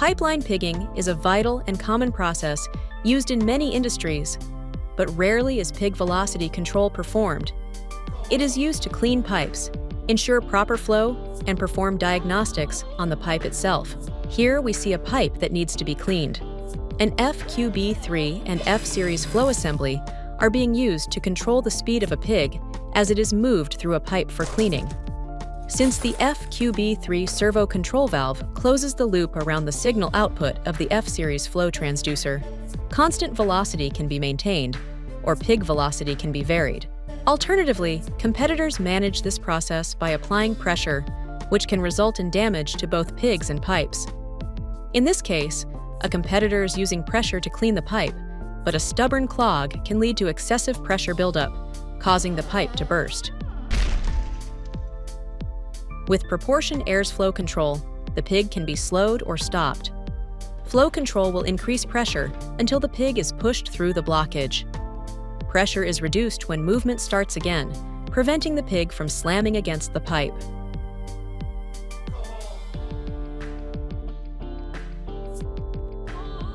Pipeline pigging is a vital and common process used in many industries, but rarely is pig velocity control performed. It is used to clean pipes, ensure proper flow, and perform diagnostics on the pipe itself. Here we see a pipe that needs to be cleaned. An FQB3 and F-series flow assembly are being used to control the speed of a pig as it is moved through a pipe for cleaning. Since the FQB3 servo control valve closes the loop around the signal output of the F-series flow transducer, constant velocity can be maintained, or pig velocity can be varied. Alternatively, competitors manage this process by applying pressure, which can result in damage to both pigs and pipes. In this case, a competitor is using pressure to clean the pipe, but a stubborn clog can lead to excessive pressure buildup, causing the pipe to burst. With proportion airs flow control, the pig can be slowed or stopped. Flow control will increase pressure until the pig is pushed through the blockage. Pressure is reduced when movement starts again, preventing the pig from slamming against the pipe.